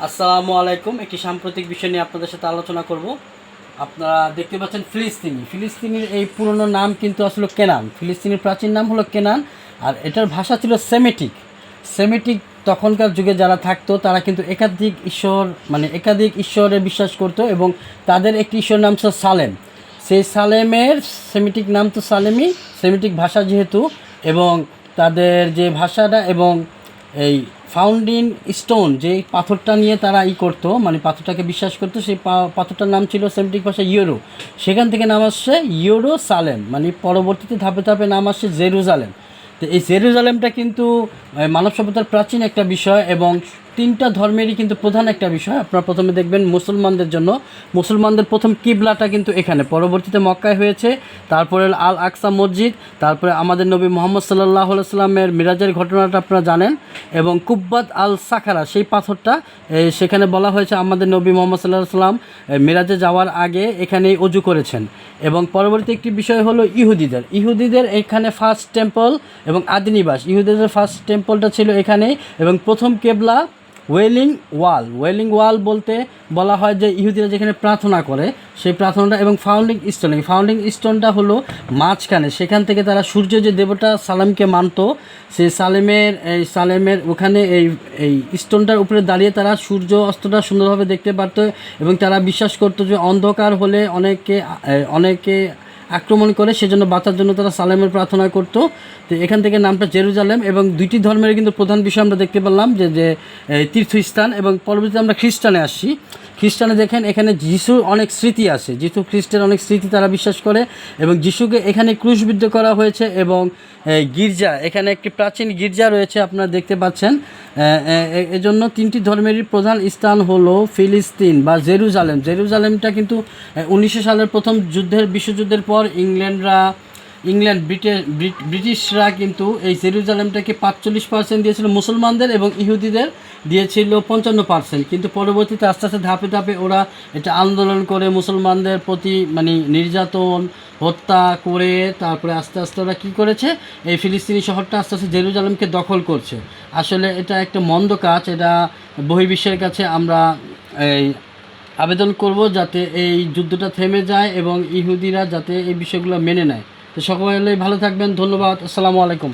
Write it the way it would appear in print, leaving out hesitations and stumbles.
আসসালামু আলাইকুম। একটি সাম্প্রতিক বিষয় নিয়ে আপনাদের সাথে আলোচনা করব। আপনারা দেখতে পাচ্ছেন ফিলিস্তিনির এই পুরনো নাম কিন্তু আসলে কেনান। ফিলিস্তিনের প্রাচীন নাম হলো কেনান, আর এটার ভাষা ছিল সেমেটিক। তখনকার যুগে যারা থাকতো তারা কিন্তু একাধিক ঈশ্বরে বিশ্বাস করতো, এবং তাদের একটি ঈশ্বর নাম ছিল সালেম। সেই সালেমের সেমিটিক নাম তো সেমিটিক ভাষা যেহেতু, এবং তাদের যে ভাষাটা এবং এই ফাউন্ডিং স্টোন যে পাথরটা নিয়ে তারা করতো, মানে পাথরটাকে বিশ্বাস করতো, সেই পাথরটার নাম ছিল সেমিটিক ভাষা ইয়োরো। সেখান থেকে নাম আসছে ইয়োরো সালেম, মানে পরবর্তীতে ধাপে ধাপে নাম আসছে জেরুজালেম। তো এই জেরুজালেমটা কিন্তু মানব সভ্যতার প্রাচীন একটা বিষয়, এবং তিনটা ধর্মেরই কিন্তু প্রধান একটা বিষয়। আপনারা প্রথমে দেখবেন মুসলমানদের প্রথম কিবলাটা কিন্তু এখানে, পরবর্তীতে মক্কায় হয়েছে, তারপরে আল আকসা মসজিদ, তারপরে আমাদের নবী মোহাম্মদ সাল্লাল্লাহু আলাইহি সাল্লামের মিরাজের ঘটনাটা আপনারা জানেন, এবং কুব্বাত আল সাখারা সেই পাথরটা সেখানে বলা হয়েছে আমাদের নবী মোহাম্মদ সাল্লাল্লাহু আলাইহি সাল্লাম মিরাজে যাওয়ার আগে এখানেই অজু করেছেন। এবং পরবর্তী একটি বিষয় হলো ইহুদিদের এখানে ফার্স্ট টেম্পল এবং আদিনিবাস। ইহুদিদের ফার্স্ট টেম্পলটা ছিল এখানেই, এবং প্রথম কেবলা ওয়েলিং ওয়াল বলতে বলা হয় যে ইহুদিরা যেখানে প্রার্থনা করে সেই প্রার্থনাটা, এবং ফাউন্ডিং স্টোনটা হলো মাঝখানে, সেখান থেকে তারা সূর্য যে দেবতা সালেমকে মানত, সেই সালেমের ওখানে এই স্টোনটার উপরে দাঁড়িয়ে তারা সূর্য অস্তটা সুন্দরভাবে দেখতে পারত, এবং তারা বিশ্বাস করতো যে অন্ধকার হলে অনেকে আক্রমণ করে, সেজন্য বাঁচার জন্য তারা সালেমের প্রার্থনা করতো। তো এখান থেকে নামটা জেরুজালেম। এবং দুইটি ধর্মের কিন্তু প্রধান বিষয় আমরা দেখতে পেলাম যে তীর্থস্থান। এবং পরবর্তীতে আমরা খ্রিস্টানে আসছি। খ্রিস্টানে দেখেন এখানে যিশুর অনেক স্মৃতি আছে, যিশু খ্রিস্টের অনেক স্মৃতি তারা বিশ্বাস করে, এবং যিশুকে এখানে ক্রুশবিদ্ধ করা হয়েছে, এবং গির্জা, এখানে একটি প্রাচীন গির্জা রয়েছে আপনারা দেখতে পাচ্ছেন। এজন্য তিনটি ধর্মেরই প্রধান স্থান হলো ফিলিস্তিন বা জেরুজালেমটা কিন্তু 1900 সালের প্রথম বিশ্বযুদ্ধের পর ব্রিটিশরা কিন্তু এই জেরুজালেমটাকে 45% দিয়েছিল মুসলমানদের, এবং ইহুদিদের দিয়েছিল 55%। কিন্তু পরবর্তীতে আস্তে আস্তে ধাপে ধাপে ওরা এটা আন্দোলন করে মুসলমানদের প্রতি মানে নির্যাতন হত্যা করে, তারপরে আস্তে আস্তে ওরা কী করেছে, এই ফিলিস্তিনি শহরটা আস্তে আস্তে জেরুজালেমকে দখল করছে। আসলে এটা একটা মন্দ কাজ। এটা বহির্বিশ্বের কাছে আমরা এই আবেদন করব যাতে এই যুদ্ধটা থেমে যায়, এবং ইহুদিরা যাতে এই বিষয়গুলো মেনে নেয়। তো সকলেই ভালো থাকবেন। ধন্যবাদ। আসসালামু আলাইকুম।